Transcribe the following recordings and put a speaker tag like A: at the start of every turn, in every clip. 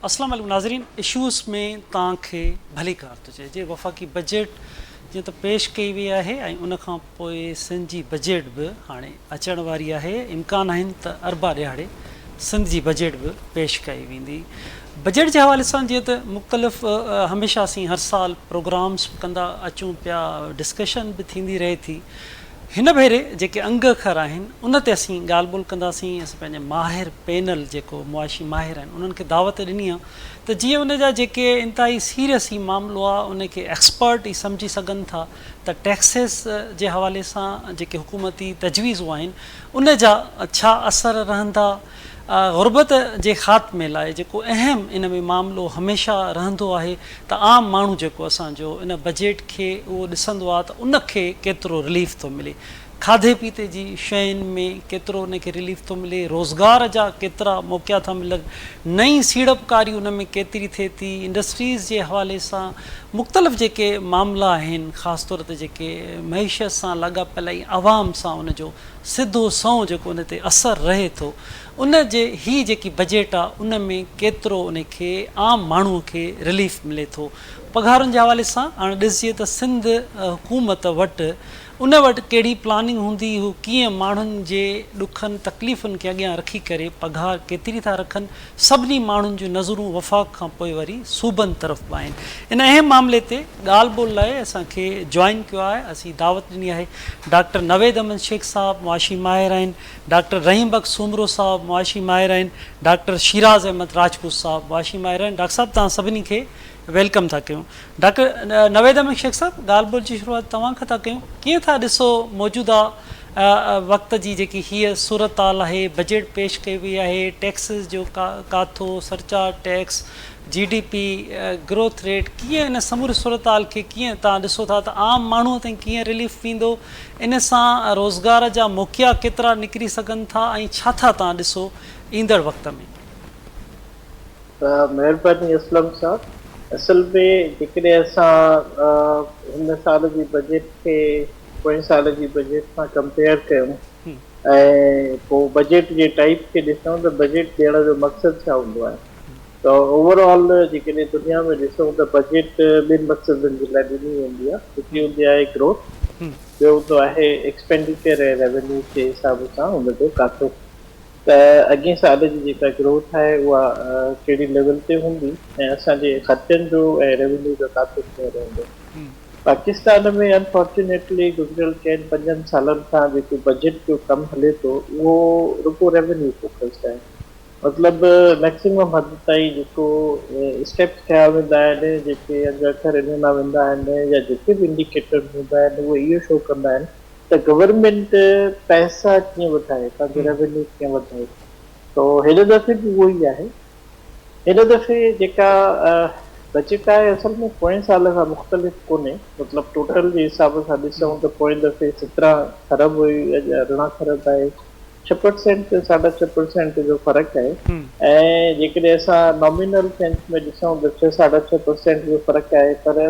A: अस्सलाम वालेकुम नाज़रीन। इशूज़ में तव्हांखे भली कार थो चए जे वफ़ाक़ी बजट जीअं त पेश कई वई आहे ऐं उन खां पोइ सिंध जी बजट बि हाणे अचण वारी आहे। इम्कान आहिनि त अरबा ॾियारे सिंध जी बजट बि पेश कई वेंदी। बजट जे हवाले सां जीअं त मुख़्तलिफ़ हमेशह असीं हर साल प्रोग्राम्स कंदा अचूं पिया, डिस्कशन बि थींदी रहे थी। हिन भेरे जेके अंग अखर आहिनि उन ते असीं ॻाल्हि ॿोल कंदासीं। असां पंहिंजे माहिर पैनल जेको मुआशी माहिर आहिनि उन्हनि खे दावत ॾिनी आहे त जीअं उन जा जेके इंतिहाई सीरियस ई मामिलो आहे उन खे एक्सपर्ट ई सम्झी सघनि था त टैक्सिस जे हवाले सां जेके हुकूमती तजवीज़ूं आहिनि उन जा छा असर रहंदा। ग़ुरबत जे ख़ात्मे लाइ जेको अहम इन में मामिलो हमेशह रहंदो आहे त आम माण्हू जेको असांजो इन बजट खे उहो ॾिसंदो आहे त उन खे केतिरो रिलीफ थो मिले, खाधे पीते जी शयुनि में केतिरो उन खे रिलीफ थो मिले, रोज़गार जा केतिरा मौक़ा था मिलनि, नई सीड़पकारी उन में केतिरी थिए थी, इंडस्ट्रीज़ जे हवाले सां मुख़्तलिफ़ जेके मामला आहिनि ख़ासि तौर ते जेके मईशत सां लाॻापियल ऐं आवाम सां उन जो सिधो सओं जेको उन ते असरु रहे थो उन जे ही जेकी बजट आहे उन में केतिरो उन खे आम माण्हूअ खे रिलीफ मिले थो। पघारुनि जे हवाले सां हाणे ॾिसिजे त सिंध हुकूमत वटि उन वटि कहिड़ी प्लानिंग हूंदी, हू कीअं माण्हुनि जे ॾुखनि तकलीफ़ुनि खे अॻियां रखी करे पघार केतिरी था रखनि। सभिनी माण्हुनि जूं नज़रूं वफ़ाक़ खां पोइ वरी सूबनि तरफ़ बि आहिनि। इन अहम मामले ते ॻाल्हि ॿोल लाइ असांखे जॉइन कयो आहे, असीं दावत ॾिनी आहे डॉक्टर नवेद अहमद शेख साहब मुआशी माहिर आहिनि, डॉक्टर रहीम बख़्श सूमरो साहब मुआशी माहिर आहिनि, डॉक्टर शीराज़ अहमद राजपूत साहब मुआशी माहिर आहिनि। डॉक्टर साहब तव्हां सभिनी खे वेलकम था कयूं। डॉक्टर नवेद अहमद शेख साहब, ॻाल्हि ॿोल जी शुरूआत तव्हां खां था कयूं। कीअं था ॾिसो मौजूदा वक़्त जी जेकी हीअ सूरत हाल आहे, बजट पेश कई वई आहे, टैक्सिस जो काथो surcharge tax, GDP growth rate, कीअं इन समूरी सूरत हाल खे कीअं तव्हां ॾिसो था त आम माण्हूअ ताईं कीअं रिलीफ वेंदो, इन सां रोज़गार जा मौक़ा केतिरा निकिरी सघनि था ऐं छा था तव्हां ॾिसो ईंदड़ वक़्त में?
B: महिरबानी असलम साहब। असल में जेकॾहिं असां हिन साल जी बजट खे पोएं साल जी बजट सां कंपेयर कयूं ऐं पोइ बजट जे टाइप खे ॾिसूं त बजट ॾियण जो मक़सदु छा हूंदो आहे, त ओवरऑल जेकॾहिं दुनिया में ॾिसूं त बजट ॿिनि मक़सदनि जे लाइ ॾिनी वेंदी आहे। हिकिड़ी हूंदी आहे ग्रोथ, ॿियो हूंदो आहे एक्सपेंडिचर ऐं रेवेन्यू जे हिसाब सां हुनजो काथो। त अॻे साल जी जेका ग्रोथ आहे उहा कहिड़ी लेवल ते हूंदी ऐं असांजे ख़र्चनि जो ऐं रेवेन्यू जो काथो कीअं रहंदो। पाकिस्तान में अनफॉर्चुनेटली गुज़िरियल 4-5 सालनि खां जेको बजट जो कमु हले थो उहो रुगो रेवेन्यू फोकस्ड आहे। मतिलबु मैक्सिमम हद ताईं जेको स्टेप्स कया वेंदा आहिनि, जेके अंग अखर ॾिना वेंदा आहिनि या जेके बि इंडिकेटर हूंदा आहिनि उहे इहो शो कंदा आहिनि त गवर्नमेंट पैसा कीअं वधाए, पंहिंजो रेवेन्यू कीअं वधाए। तो हिन दफ़े बि उहो ई आहे। हिन दफ़े जेका बजट आहे असल में पोएं साल खां मुख़्तलिफ़ कोन्हे। मतिलबु टोटल जे हिसाब सां ॾिसूं त पोएं दफ़े 17 खरब हुई, अॼु 18 खरब आहे, 6% 6.5% जो फ़र्क़ु आहे। ऐं जेकॾहिं असां नॉमिनल सेंस में ॾिसूं त 6-6.5% जो फ़र्क़ु आहे, पर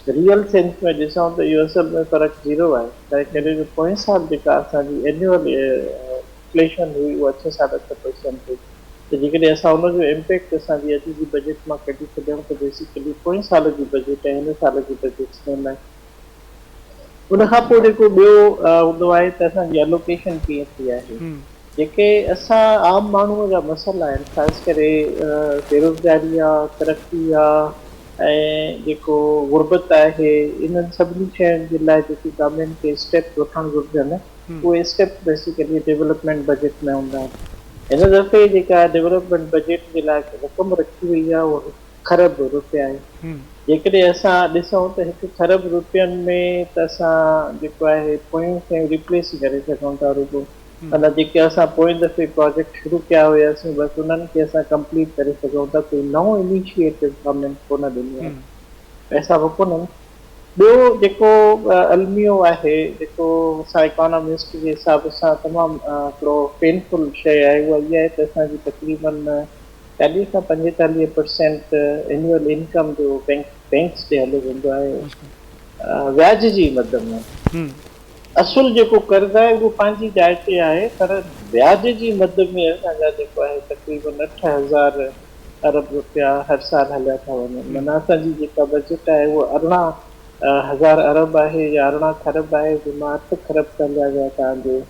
B: रियल सेंस में ॾिसूं त इहो असल में फ़र्क़ु 0 आहे। तंहिं करे जो पोएं साल जेका असांजी एन्युअल इन्फ्लेशन हुई उहा 6-6.5% हुई। त जेकॾहिं असां हुनजो इम्पैक्ट असांजी अॼु जी बजट मां कढी छॾियूं त बेसिकली पोएं साल जी बजट ऐं हिन साल जी बजट में न। उन खां पोइ जेको ॿियो हूंदो आहे त असांजी एलोकेशन कीअं थी आहे। जेके असां आम माण्हूअ जा मसइला आहिनि, ख़ासि करे बेरोज़गारी आहे, तरक़ी आहे ऐं जेको गुरबत आहे, इन्हनि सभिनी शयुनि जे लाइ जेकी गवर्नमेंट खे स्टेप वठणु घुरिजनि उहे स्टेप बेसिकली डेवलपमेंट बजट में हूंदा आहिनि। हिन दफ़े जेका डेवलपमेंट बजट जे लाइ रक़म रखी वई आहे उहा खरब रुपया आहे। जेकॾहिं असां ॾिसूं त 1 खरब रुपयनि में त असां जेको आहे पोयूं शयूं रिप्लेस करे सघूं था रुगो। माना जेके असां पोएं दफ़े प्रोजेक्ट शुरू कया हुयासीं बसि उन्हनि खे असां कंप्लीट करे सघूं था। कोई नओं इनिशिएटिव गवर्नमेंट कोन ॾिनो आहे, पैसा बि कोन्हनि। ॿियो जेको अलमियो आहे, जेको असां इकोनॉमिस्ट जे हिसाब सां तमामु हिकिड़ो पेनफुल शइ आहे, उहा इहा आहे त असांजी तक़रीबन 40 खां 45% एन्युअल इनकम जो बैंक्स ते हलियो वेंदो आहे व्याज जी मद में। असुल जेको कर्ज़ आहे उहो पंहिंजी जाइ ते आहे, पर व्याज जी मद में असांजा जेको आहे तक़रीबन 8,000 अरब रुपया हर साल हलिया था वञनि। माना असांजी जेका बजट आहे उहा 18,000 अरब आहे या 18 खरब आहे, जंहिंमां 8 खरब हलिया विया तव्हांजे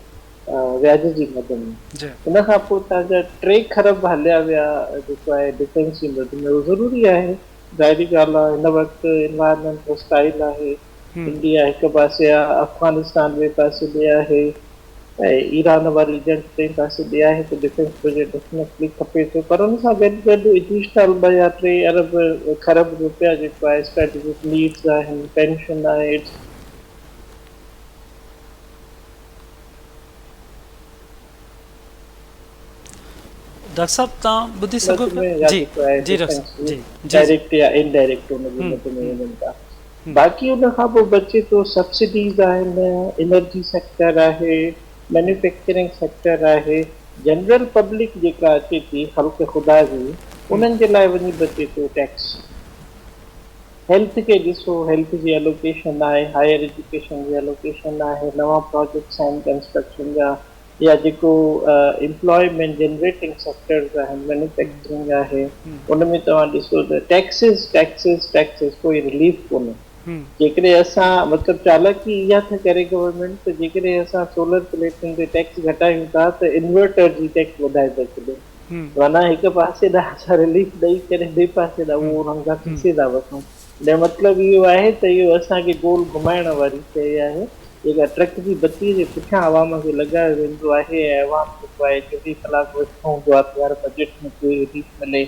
B: व्याज जी मद में।
A: जी
B: उन खां पोइ तव्हांजा 3 खरब हलिया विया जेको आहे डिफेंस जी मद में। उहो ज़रूरी आहे, ज़ाहिरी ॻाल्हि आहे। हिन वक़्तु इन्वायरमेंट हॉस्टाइल आहे, इंडिया हिकु पासे आहे, अफ़गानिस्तान ॿिए पासे ॿिए आहे, ऐं ईरान वारी एजेंट टे पासे ॿिया आहे, त डिफेंस बजट डेफिनेटली खपे थो। पर हुन सां गॾु गॾु एडिशनल 2 या 3 अरब खरब रुपया जेको आहे स्ट्रेटेजिक नीड्स आहिनि, पेंशन आहे,
A: डॉक्टर साहब तव्हां ॿुधी सघो पिया? जी जी डॉक्टर साहब जी जी
B: डायरेक्ट या इनडायरेक्ट हुनजी मद में वञनि था। बाक़ी उन खां पोइ बचे थो सब्सिडीज़ आहिनि, एनर्जी सेक्टर आहे, मैन्युफैक्चरिंग सेक्टर आहे, जनरल पब्लिक जेका अचे थी ख़ल्क़ ख़ुदा जी, उन्हनि जे लाइ वञी बचे थो टैक्स। हेल्थ खे ॾिसो, हेल्थ जी एलोकेशन आहे, हायर एजुकेशन जी एलोकेशन आहे, नवां प्रोजेक्ट्स आहिनि कंस्ट्रक्शन जा, या जेको एम्प्लॉयमेंट जनरेटिंग सेक्टर्स आहिनि, मैन्युफैक्चरिंग आहे, उन में तव्हां ॾिसो त टैक्सिस टैक्सिस टैक्सिस, कोई रिलीफ कोन्हे। जेकॾहिं असां मतिलबु चालाकी इहा था करे गवर्नमेंट, त जेकॾहिं असां सोलर प्लेटुनि ते टैक्स घटायूं था त इन्वर्टर जी टैक्स वधाए था छॾियो। माना हिकु पासे ॾांहुं असां रिलीफ ॾेई करे ॿिए पासे ॾांहुं उहो उन्हनि खां खीसे था वठूं। जंहिं मतिलबु इहो आहे त इहो असांखे गोल घुमाइण वारी शइ आहे, जेका ट्रक जी बत्तीअ जे पुठियां आवाम खे लॻायो वेंदो आहे, ऐं आवाम जेको आहे 24 कलाक वेठो हूंदो आहे कि हर बजट में कोई रिलीफ मिले।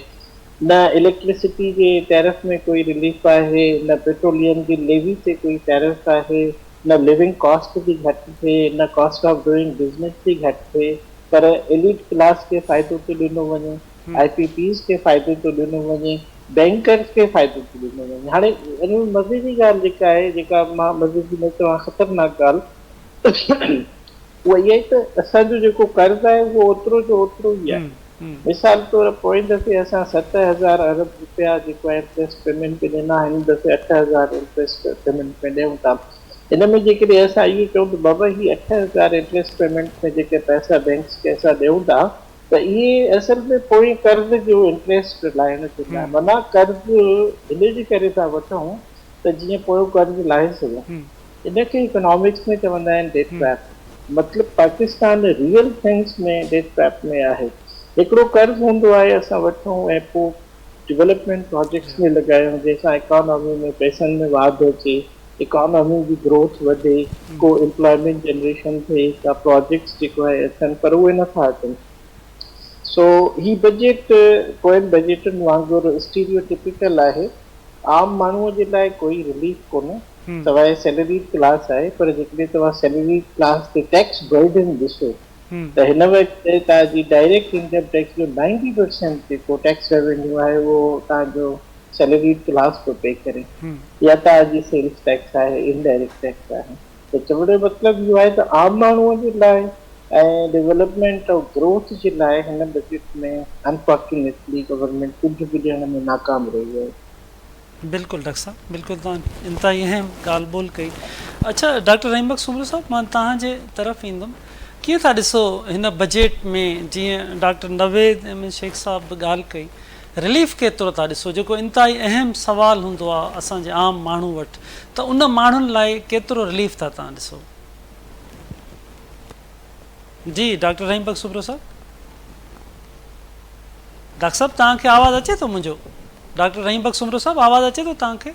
B: न इलेक्ट्रिसिटी जे टैरिफ में कोई रिलीफ आहे, न पेट्रोलियम जी लेवी ते कोई टैरिफ आहे, न लिविंग कॉस्ट जी घटि थिए, न कॉस्ट ऑफ डूइंग बिज़नेस जी घटि थिए, पर एलिट क्लास खे फ़ाइदो थो ॾिनो वञे, IPPs खे फ़ाइदो थो ॾिनो वञे, बैंकर्स खे फ़ाइदो थो ॾिनो वञे। हाणे इन में मज़े जी ॻाल्हि जेका आहे, जेका मां मज़े जी न चवां ख़तरनाक ॻाल्हि, उहा इहा ई त असांजो जेको कर्ज़ु आहे उहो ओतिरो जो ओतिरो ई आहे। मिसाल तौर पोइ दफ़े असां 7,000 अरब रुपया जेको आहे इंट्रेस्ट पेमेंट पे ॾिना, हिन दफ़े 8,000 इंट्रेस्ट पेमेंट पे ॾियूं था। इन में जेकॾहिं असां इहो चऊं त बाबा ही 8,000 इंट्रेस्ट पेमेंट में जेके पैसा बैंक्स खे असां ॾियूं था, त इहे असल में पोइ कर्ज़ जो इंट्रेस्ट लाहिण जे लाइ, माना कर्ज़ु इन जे करे था वठूं त जीअं पोइ कर्ज़ु लाहे सघूं। इनखे इकोनॉमिक्स में चवंदा आहिनि डेट ट्रैप। मतिलबु पाकिस्तान रियल सेंस में डेट ट्रैप में आहे। हिकिड़ो कर्ज़ु हूंदो आहे असां वठूं ऐं पोइ डेवलपमेंट प्रोजेक्ट्स में लॻायूं, जंहिंसां इकोनॉमी में पैसनि में वाधो अचे, इकोनॉमी जी ग्रोथ वधे, को एम्प्लॉयमेंट जनरेशन थिए, का प्रोजेक्ट्स जेको आहे अचनि, पर उहे नथा अचनि। सो ही बजट पोयनि बजटनि वांगुरु स्टीरियोटिपिकल आहे। आम माण्हूअ जे लाइ कोई रिलीफ कोन्हे, सवाइ सैलरी क्लास आहे। पर जेकॾहिं तव्हां सैलरी क्लास ते टैक्स बर्डन ॾिसो त हिन वक़्तु तव्हांजी डायरेक्ट इनकम टैक्स जो 90% जेको टैक्स रेवेन्यू आहे उहो तव्हांजो सैलरी क्लास थो पे करे, या तव्हांजी सेल्स टैक्स आहे, इनडायरेक्ट टैक्स आहे। त चवण जो मतिलबु इहो आहे त आम माण्हूअ जे लाइ ऐं डेवलपमेंट और ग्रोथ जे लाइ हिन बजट में अनफॉर्चुनेटली गवर्नमेंट कुझु बि ॾियण में नाकाम रही आहे।
A: बिल्कुलु डॉक्टर साहब, बिल्कुलु तव्हां इंतिहाई अहम ॻाल्हि ॿोल कई। अच्छा डॉक्टर रहीम बख़्श सुमरो साहब, मां तव्हांजे तरफ़ ईंदुमि। कीअं था ॾिसो हिन बजट में, जीअं डॉक्टर नवेद अहमद शेख साहब बि ॻाल्हि कई, रिलीफ केतिरो था ॾिसो, जेको इंतिहाई अहम सवाल हूंदो आहे असांजे आम माण्हू वटि, त उन माण्हुनि लाइ केतिरो रिलीफ था तव्हां ॾिसो? जी डॉक्टर रहीम बख़्श सुमरो साहब। डॉक्टर साहब तव्हांखे आवाज़ु अचे थो मुंहिंजो? डॉक्टर रहीम बख़्श सुमरो साहब आवाज़ु अचे थो तव्हांखे?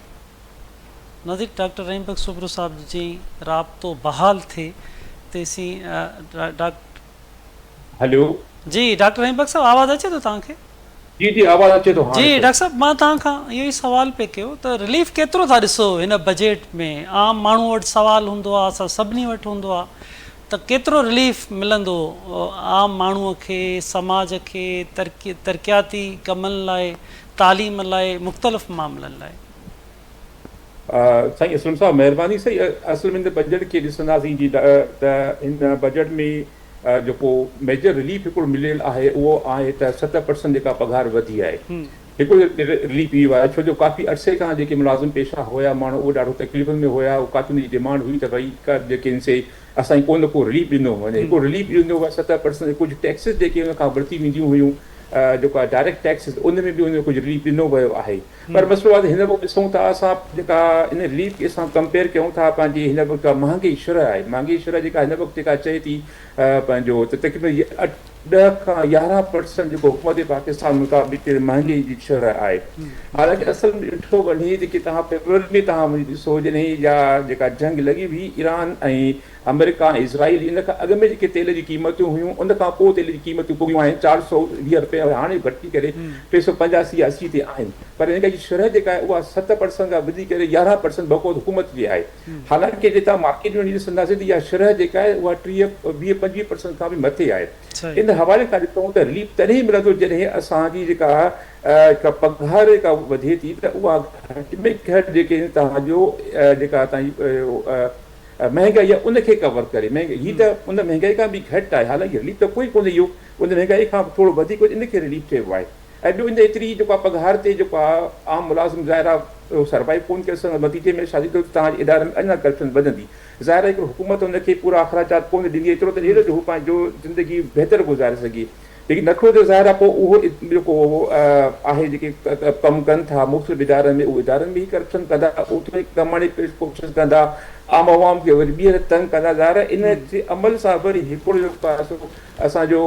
A: नज़ीर डॉक्टर रहीम बख़्श सुमरो साहब जी राब्तो बहाल थिए तेसीं
C: हेलो
A: जी डॉक्टर रहीम बख़्श साहब आवाज़ु अचे थो तव्हांखे?
C: जी जी आवाज़ अचे थो।
A: जी डॉक्टर साहब मां तव्हांखां इहो ई सुवाल पे कयो त रिलीफ केतिरो था ॾिसो हिन बजट में? आम माण्हू वटि सुवाल हूंदो आहे, असां सभिनी वटि हूंदो आहे, त केतिरो रिलीफ मिलंदो आम माण्हूअ खे, समाज खे, तरक़ियाती कमनि लाइ, तालीम लाइ, मुख़्तलिफ़ मामलनि लाइ?
C: साईं असलम साहब महिरबानी। सही असल में बजट खे ॾिसंदासीं जी त हिन बजट में जेको मेजर रिलीफ हिकिड़ो मिलियल आहे उहो आहे त 7% जेका पघार वधी आहे। हिकिड़ो रिलीफ इहो आहे छो जो काफ़ी अरसे खां जेके मुलाज़िम पेशा हुया माण्हू उहे ॾाढो तकलीफ़ुनि में हुया, उहो काफ़ी उनजी डिमांड हुई त भई जेके इनसे असांखे को न को रिलीफ ॾिनो वञे। हिकिड़ो रिलीफ ॾिनो आहे 7%। कुझु टैक्सिस जेके हुन खां भरती वेंदियूं हुयूं जेको आहे डायरेक्ट टैक्सिस उन में बि उन में कुझु रिलीफ ॾिनो वियो आहे पर मसइलो आहे त हिन वक़्तु ॾिसूं था असां जेका इन रिलीफ खे असां कंपेयर कयूं था पंहिंजी हिन वक़्तु का महांगी शरह आहे महांगी शरह जेका हिन वक़्तु जेका चए थी पंहिंजो त तक़रीबन 10 खां 11% जेको हुकूमत पाकिस्तान मुताबिक़ महांगी जी शरह आहे हालांकि असल में ॾिठो वञे जेके तव्हां फेब्रुअरी में तव्हां ॾिसो जॾहिं या जेका जंग लॻी हुई ईरान ऐं अमेरिका ऐं इज़राइल इन खां अॻु में जेके तेल जी क़ीमतूं हुयूं उन खां पोइ तेल जी क़ीमतूं पुगियूं आहिनि 420 रुपया हाणे घटिजी करे 385 80 ते आहिनि पर हिन जी शरह जेका आहे उहा 7% खां वधी करे 11% बक़ौत हुकूमत जी आहे हालांकि जे तव्हां मार्केट में ॾिसंदासीं त इहा शरह जेका आहे उहा 20-25% खां बि मथे आहे इन हवाले खां ॾिसूं त रिलीफ तॾहिं मिलंदो जॾहिं असांजी जेका पघार जेका वधे थी त उहा घटि में घटि जेके तव्हांजो जेका तव्हांजी महांगाई आहे उनखे कवर करे हीअ त उन महांगाई खां बि घटि आहे हालांकि रिलीफ त कोई कोन्हे इहो उन महांगाई खां थोरो वधीक इनखे रिलीफ चइबो आहे ऐं ॿियो इन एतिरी जेको आहे पघार ते जेको आहे आम मुलाज़िम ज़ाहिर आहे सर्वाइव कोन करे सघंदो नतीजे में शादी त तव्हांजे इदारे में अञा करप्शन वधंदी ज़ाहिर आहे हिकिड़ो हुकूमत हुनखे पूरा अख़राजात कोन ॾींदी एतिरो त हेॾो जो हू पंहिंजो ज़िंदगी बहितर गुज़ारे सघे लेकिन नथो त ज़ाहिर आहे पोइ उहो जेको आहे जेके कमु कनि था मुख़्तलिफ़ इदारनि में उहे इदारनि में ई करप्शन कंदा ओतिरो ई कमाइण जी कोशिशि कंदा आम आवाम खे वरी ॿीहर तंग कंदा ज़ाहिर इन जे अमल सां वरी हिकिड़ो जेको असांजो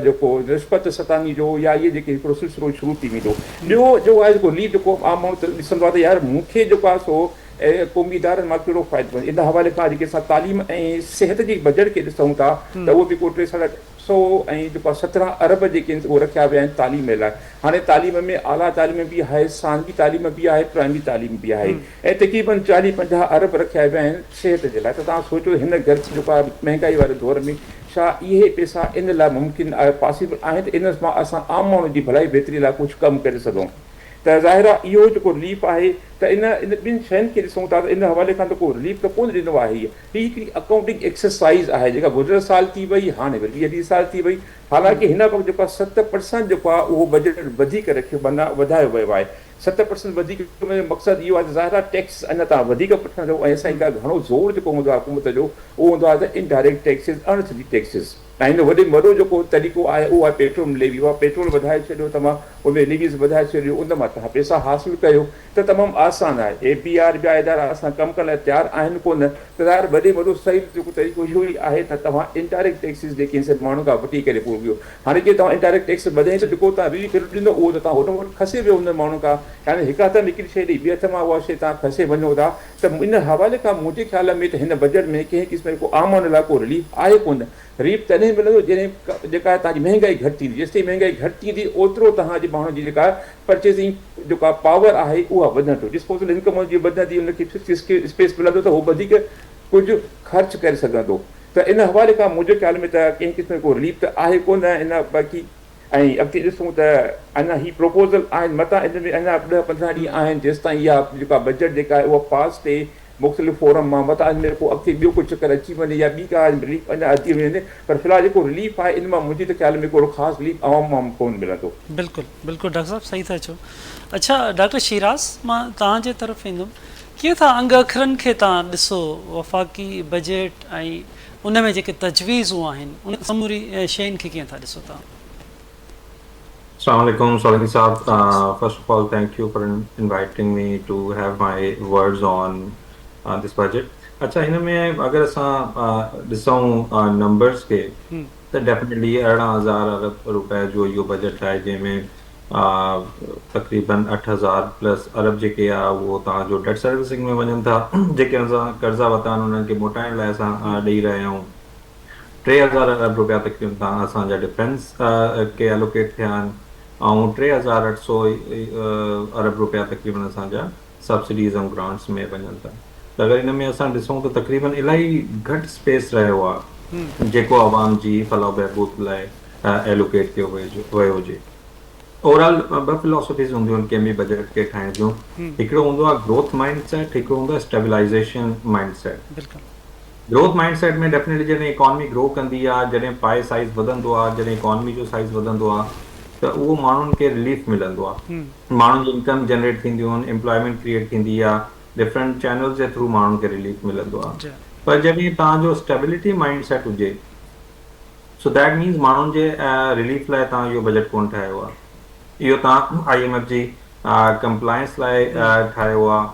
C: जेको रिश्वत सतानी जो या इहे जेके हिकिड़ो सिलसिलो शुरू थी वेंदो ॿियो जो आहे जेको लीड जेको आम माण्हू ॾिसंदो आहे त यार मूंखे जेको आहे सो क़ौमी इदारनि मां कहिड़ो फ़ाइदो इन हवाले खां जेके असां तालीम ऐं सिहत जी बजट खे ॾिसूं था त उहो बि को 300 ऐं जेको आहे 17 अरब जेके उहे रखिया विया आहिनि तालीम लाइ हाणे तालीम में आला तालीम बि आहे सानवी तालीम बि आहे प्राइमरी तालीम बि आहे ऐं तक़रीबन 40-50 अरब रखिया विया आहिनि सिहत जे लाइ त तव्हां सोचो हिन घर जेको आहे महांगाई वारे दौर में छा इहे पैसा इन लाइ मुमकिन आहे पॉसिबल आहिनि त इन मां असां आम माण्हू जी भलाई बहितरी लाइ कुझु कमु करे सघूं त ज़ाहिर आहे इहो जेको रिलीफ आहे त इन ॿिनि शयुनि खे ॾिसूं था त इन हवाले खां त को रिलीफ त कोन ॾिनो आहे हीअ हिकिड़ी अकाउंटिंग एक्सरसाइज़ आहे जेका गुज़िरियल साल थी वई हाणे वरी 20 साल थी वई हालांकि हिन वक़्तु जेको आहे 7% जेको आहे उहो बजट वधीक रखियो माना वधायो वियो आहे 7% वधीक मक़सदु इहो आहे त ज़ाहिर आहे टैक्स अञा तव्हां वधीक वठंदो ऐं असांजी का घणो ज़ोर जेको हूंदो आहे हुकूमत जो उहो हूंदो आहे त इनडायरेक्ट टैक्सिस अणथी टैक्सिस ऐं हिन वॾे वॾो जेको तरीक़ो आहे उहो आहे पेट्रोल लेवी उहा पेट्रोल वधाए छॾियो तव्हां उन में लेवीज़ वधाए छॾियो उन मां तव्हां पैसा हासिलु कयो त तमामु आसानु आहे APR ॿिया इदारा असां कमु करण लाइ तयारु आहिनि कोन त ज़ाहिर वॾे वॾो सही जेको तरीक़ो इहो ई आहे त तव्हां इनडायरेक्ट टैक्सिस जेके सभु माण्हुनि खां वठी करे पोइ वियो हाणे जीअं तव्हां इनडायरेक्ट टैक्स वधाए त जेको तव्हां रिलीफ ॾिनो उहो त तव्हां होॾो वटि खसे वियो हुन माण्हू खां हाणे हिकु हथ में हिकिड़ी शइ ॾेई ॿिए हथ मां उहा शइ तव्हां खसे वञो था त इन हवाले खां मुंहिंजे ख़्याल में त हिन बजट में कंहिं क़िस्म जो आम माण्हू लाइ को रिलीफ आहे कोन रिलीफ तॾहिं मिलंदो जॾहिं जेका तव्हांजी महांगाई घटि थींदी जेसिताईं महांगाई घटि थींदी ओतिरो तव्हांजे माण्हू जी जेका परचेसिंग जेका पावर आहे उहा वधंदो डिस्पोजल इनकम जी वधंदी उनखे स्पेस मिलंदो त उहो वधीक कुझु ख़र्चु करे सघंदो त इन हवाले खां मुंहिंजे ख़्याल में त कंहिं क़िस्म को रिलीफ त आहे कोन इन बाक़ी ऐं अॻिते ॾिसूं त अञा ही प्रपोज़ल आहिनि मथां इन में अञा 10-15 ॾींहं आहिनि जेसिताईं इहा जेका बजट जेका आहे उहा पास थिए मुख़्तलिफ़ फोरम मां मथां इन में पोइ अॻिते ॿियो कुझु चकर अची वञे या ॿी का रिलीफ अञा अची वञे पर फ़िलहालु जेको रिलीफ आहे इन मां मुंहिंजे त ख़्याल में को ख़ासि रिलीफ आवाम मां कोन मिलंदो
A: बिल्कुलु बिल्कुलु डॉक्टर साहब सही था चओ अच्छा डॉक्टर शिराज मां तव्हांजे तरफ़ ईंदुमि कीअं था अंग अखरनि खे तव्हां ॾिसो वफ़ाक़ी बजट ऐं उन में जेके तजवीज़ूं आहिनि उन समूरी शयुनि खे कीअं था ॾिसो तव्हां
D: Assalamu alaikum, Solanki Saab. First of all, thank you for inviting me to have my words on this budget. अच्छा हिन में अगर असां ॾिसूं नंबर्स खे त डेफिनेटली 18,000 अरब रुपए जो इहो बजट आहे जंहिंमें तक़रीबन 8,000 प्लस अरब जेके आहे उहो तव्हांजो डेट सर्विसिंग में वञनि था जेके असां कर्ज़ा वरिता आहिनि उन्हनि खे मोटाइण लाइ असां ॾेई रहिया आहियूं 3,000 अरब रुपया तक़रीबन तव्हां असांजा डिफेंस खे एलोकेट थिया आहिनि ऐं 3,800 अरब रुपया तक़रीबन असांजा सब्सिडीज़ ऐं ग्रांट्स में वञनि था त अगरि हिन में असां ॾिसूं त तक़रीबन इलाही घटि स्पेस रहियो आहे जेको आवाम जी फलाह बहबूद लाइ एलोकेट कयो वियो हुजे ओवरऑल ॿ फिलोसफीज़ हूंदियूं आहिनि कंहिं बि बजट खे ठाहिण जूं हिकिड़ो हूंदो आहे ग्रोथ माइंड सेट हिकिड़ो हूंदो आहे stabilisation mind set growth mind set में डेफिनेटली जॾहिं इकॉनमी ग्रो कंदी आहे जॾहिं पाए साइज़ वधंदो आहे जॾहिं इकॉनमी जो साइज़ वधंदो आहे त उहो माण्हुनि खे रिलीफ मिलंदो आहे माण्हुनि जी इनकम जनरेट थींदियूं आहिनि एम्प्लॉयमेंट क्रिएट थींदी आहे डिफरेंट चैनल्स जे थ्रू माण्हुनि खे रिलीफ मिलंदो आहे पर जॾहिं तव्हांजो स्टेबिलिटी माइंड सेट हुजे सो दैट मीन्स माण्हुनि जे रिलीफ लाइ तव्हां इहो बजट कोन ठाहियो आहे, इहो तव्हां IMF जी कंप्लायंस लाइ ठाहियो आहे,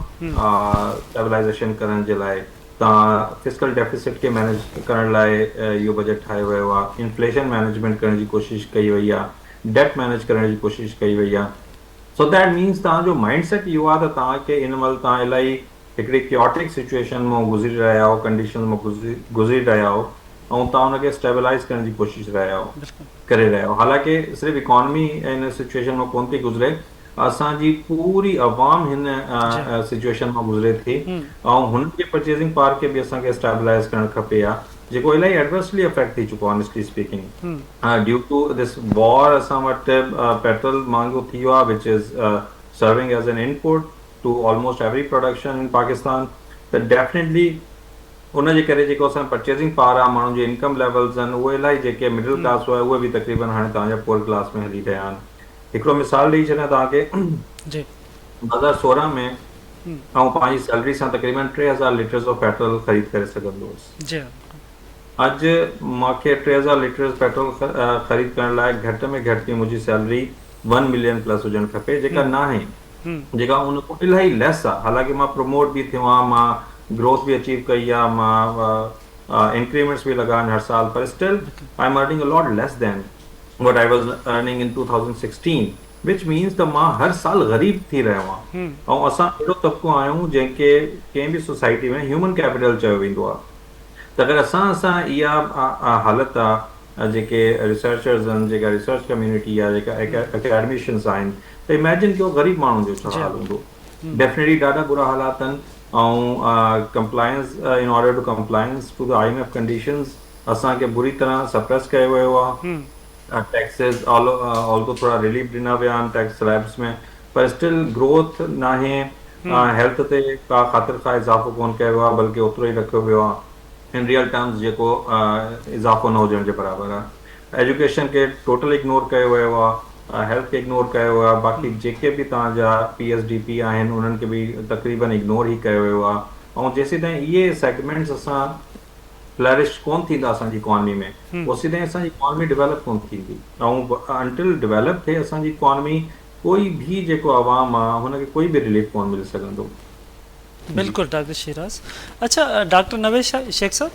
D: स्टेबलाइज़ेशन करण जे लाइ तव्हां फिस्कल डेफिसिट खे मैनेज करण लाइ इहो बजट ठाहियो वियो आहे, इन्फ्लेशन मैनेजमेंट करण जी कोशिशि कई वई आहे, डेट मैनेज करण जी कोशिशि कई वई आहे. सो दैट मीन्स तव्हांजो माइंड सेट इहो आहे त तव्हांखे इन महिल तव्हां इलाही हिकिड़ी क्योटिक सिचुएशन मां गुज़री रहिया आहियो, कंडीशन मां गुज़री रहिया आहियो ऐं तव्हां हुनखे स्टेबलाइज़ करण जी कोशिशि करे रहिया आहियो. हालांकि सिर्फ़ु इकोनॉमी इन सिचुएशन मां कोन थी गुज़रे, असांजी पूरी अवाम हिन सिचुएशन मां गुज़रे थी ऐं हुनजे परचेसिंग पावर खे बि असांखे स्टेबलाइज़ करणु खपे जेको इलाही एडवर्सली अफेक्ट थी चुको आहे honestly speaking. Due to this war असां वटि पेट्रोल महांगो थी वियो आहे which is serving as an input to almost every production in Pakistan. त डेफिनेटली उनजे करे जेको असां परचेसिंग पावर आहे, माण्हुनि जे इनकम लेवल्स आहिनि, उहे इलाही जेके मिडिल क्लास हुआ उहे बि तक़रीबन हाणे तव्हांजा पुअर क्लास में हली रहिया आहिनि. हिकिड़ो मिसाल ॾेई छॾियां तव्हांखे, 2016 में ऐं पंहिंजी सैलरी सां तक़रीबन 3000 लीटर्स ऑफ पेट्रोल ख़रीद करे सघंदो हुउसि. अॼु मूंखे 3000 लीटर्स पेट्रोल ख़रीद करण लाइ घटि में घटि मुंहिंजी सैलरी 1 मिलियन प्लस हुजणु खपे, जेका न आहे, जेका उन खां इलाही लेस आहे. हालांकि मां प्रमोट बि थियो आहियां, मां ग्रोथ बि अचीव कई आहे, मां इंक्रीमेंट्स बि लॻा आहिनि हर साल, पर still I am earning a lot less than what I was earning in 2016, which means त मां हर साल ग़रीब थी रहियो आहियां. ऐं असां अहिड़ो तबिको आहियूं जंहिंखे कंहिं बि सोसाइटी में ह्यूमन कैपिटल चयो वेंदो आहे. त अगरि असां इहा हालति आहे, जेके रिसर्चर्स आहिनि, जेका रिसर्च कम्यूनिटी आहे, जेका एकेडमिशियंस आहिनि, त इमेजिन कयो ग़रीब माण्हुनि जो छा हाल हूंदो. डेफिनेटली ॾाढा बुरा हालात आहिनि ऐं compliance in order to compliance to the IMF conditions असांखे बुरी तरह सप्रेस कयो वियो आहे. टैक्सेस ऑल्सो थोड़ा रिलीफ ॾिना विया आहिनि टैक्स स्लैब्स में, पर स्टिल ग्रोथ न आहे. हेल्थ ते का ख़ातिर खां इज़ाफ़ो कोन कयो वियो आहे, बल्कि ओतिरो ई रखियो वियो आहे इन रियल टर्म्स, जेको इज़ाफ़ो न हुजण जे बराबरि आहे. एजुकेशन खे टोटल इग्नोर कयो वियो आहे, हेल्थ खे इग्नोर कयो वियो आहे, बाक़ी जेके बि तव्हांजा PSDP आहिनि उन्हनि खे बि तक़रीबन इग्नोर ई कयो वियो आहे. ऐं जेसीं ताईं इहे सेगमेंट्स असां फ्लरिश कोन थींदा असांजी इकोनॉमी में, ओसीं ताईं असांजी इकोनॉमी डेवलप कोन थींदी. ऐं अंटिल डेवलप थिए असांजी इकोनॉमी, कोई बि जेको आवाम आहे हुनखे कोई बि रिलीफ कोन मिली सघंदो.
A: बिल्कुलु डॉक्टर शिराज. अच्छा डॉक्टर नवेद शेख साहब,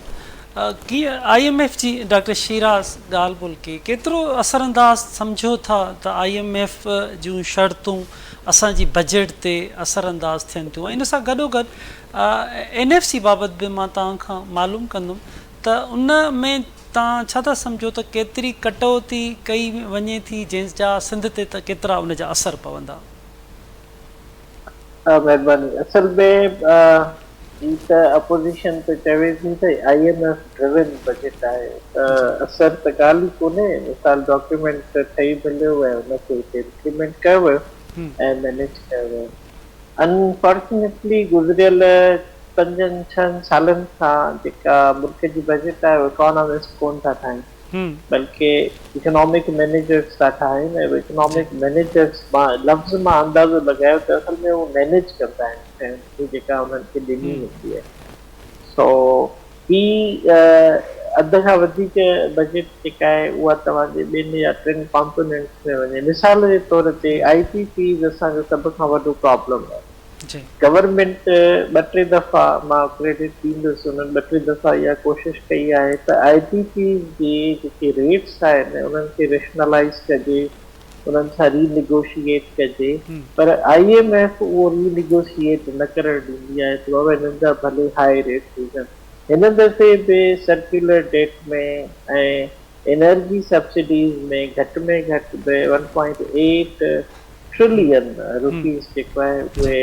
A: कीअं IMF जी डॉक्टर शिराज ॻाल्हि ॿोल खे केतिरो असरअंदाज़ सम्झो था त IMF जूं शर्तूं असांजी बजट ते असरअंदाज़ थियनि थियूं. इन सां गॾोगॾु NFC बाबति बि मां तव्हां खां मालूम कंदुमि त उन में तव्हां छा था सम्झो त केतिरी कटौती कई वञे थी, जंहिंजा सिंध ते त केतिरा उन जा असर पवंदा.
B: महिरबानी. असल में ही त अपोज़िशन त चवे थी त IMF ड्रिवन बजट आहे, त असर त ॻाल्हि ई कोन्हे. मिसाल डॉक्यूमेंट ठही मिलियो ऐं हुनखे इम्प्लीमेंट कयो वियो ऐं मैनेज कयो वियो. अनफॉर्चुनेटली गुज़रियल 5-6 सालनि खां जेका मुल्क जी बजट आहे, इकोनॉमिस्ट कोन था ठाहिनि, बल्कि इकोनॉमिक मैनेजर्स था ठाहिनि. ऐं इकोनॉमिक मैनेजर्स मां लफ़्ज़ मां अंदाज़ो लॻायो त असल में उहो मैनेज कंदा आहिनि जेका उन्हनि खे ॾिनी वेंदी आहे. सो ही अध खां वधीक बजट जेका आहे उहा तव्हांजे 2 या 3 कॉम्पोनेंट्स में वञे. मिसाल जे तौर ते IPPs असांजो सभ खां वॾो प्रॉब्लम आहे. गवर्नमेंट 2-3 दफ़ा मां क्रेडिट ॾींदुसि, उन्हनि 2-3 दफ़ा इहा कोशिशि कई आहे त IPPs जी जेके रेट्स आहिनि उन्हनि खे रेशनलाइज़ कजे, उन्हनि सां रीनिगोशिएट कजे, पर IMF उहो रीनिगोशिएट न करणु ॾींदी आहे त बाबा हिननि जा भले हाई रेट हुजनि. हिन दफ़े बि सर्कुलर डेट में ऐं एनर्जी सब्सिडीज़ में घटि 1.8 ट्रिलियन रुपीज़ जेको आहे उहे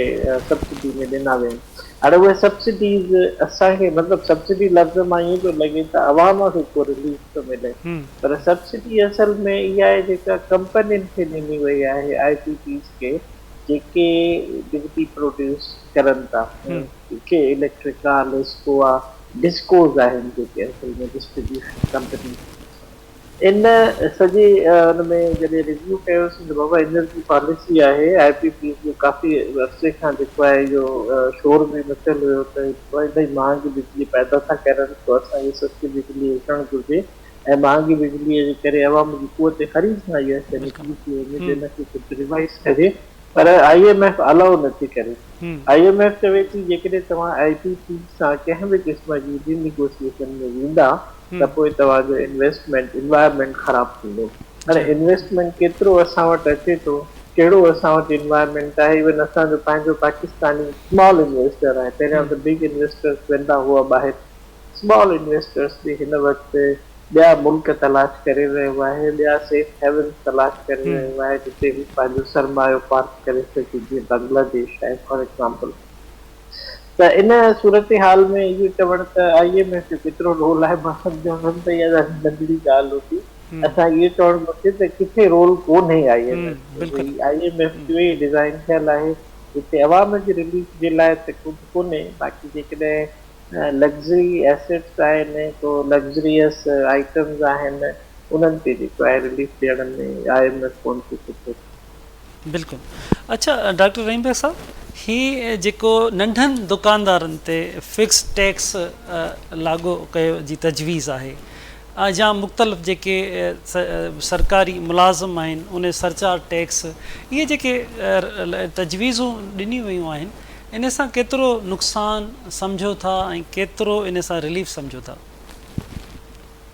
B: सब्सिडी में ॾिना विया आहिनि. हाणे उहे सब्सिडीज़ असांखे मतिलबु सब्सिडी लफ़्ज़ मां ईअं पियो लॻे त अवाम खे को रिलीफ थो मिले, पर सब्सिडी असल में इहा आहे जेका कंपनियुनि खे ॾिनी वई आहे, IPPs खे, जेके बिजली प्रोड्यूस करनि था, के इलेक्ट्रिका, लिस्को डिस्कोज आहिनि जेके असल में डिस्ट्रीब्यूशन कंपनी. इन सॼे हुन में जॾहिं रिव्यू कयोसीं त बाबा एनर्जी पॉलिसी आहे IPPs जो काफ़ी अरसे खां जेको आहे इहो शोर बि मचियल हुयो त इलाही महांगी बिजली पैदा था करनि, तो असांखे सस्ती बिजली विझणु घुरिजे. ऐं महांगी बिजलीअ जे करे अवाम जी क़ुवत ख़रीद सां इहा शइ निकिरी थी वञे हिनखे कुझु रिवाइज़ कजे पर IMF अलाउ नथी करे IMF चवे थी जेकॾहिं तव्हां IPP सां कंहिं बि क़िस्म जी रिनेगोशिएशन में वेंदा त पोइ तव्हांजो इन्वेस्टमेंट इन्वायरमेंट ख़राबु थींदो हाणे इन्वेस्टमेंट केतिरो असां वटि अचे थो कहिड़ो असां वटि इन्वायरमेंट आहे इवन असांजो पंहिंजो पाकिस्तानी स्मॉल इन्वेस्टर आहे पहिरियां त बिग इन्वेस्टर्स वेंदा हुआ ॿाहिरि स्मॉल इन्वेस्टर्स बि हिन वक़्तु ॿिया मुल्क तलाश करे रहियो आहे ॿिया सेफ हेवन तलाश करे रहियो आहे जिते हू पंहिंजो सरमायो पार्क करे सघे जीअं बांग्लादेश आहे फॉर एग्ज़ाम्पल त इन सूरत हाल में इहो चवणु त IMF जो केतिरो रोल आहे मां सम्झां त इहा ॾाढी नंढड़ी ॻाल्हि हूंदी असां इहो चवणु घुरिजे त किथे रोल कोन्हे IMF जो ई डिज़ाइन थियल आहे हिते अवाम जी रिलीफ जे लाइ त कुझु कोन्हे बाक़ी जेकॾहिं लग्ज़री एसेट्स आहिनि को लग्ज़रियस आइटम्स आहिनि उन्हनि ते जेको आहे रिलीफ ॾियण में IMF कोन थी सघे
A: बिल्कुलु अच्छा डॉक्टर रहीम भाई साहब ही जेको नंढनि दुकानदारनि ते फिक्स टैक्स लागू कयो जी तजवीज़ आहे या मुख़्तलिफ़ जेके सरकारी मुलाज़िम आहिनि उन सरचार्ज टैक्स इहे जेके तजवीज़ूं ॾिनियूं वयूं आहिनि इन सां केतिरो नुक़सानु सम्झो था ऐं केतिरो इन सां रिलीफ सम्झो था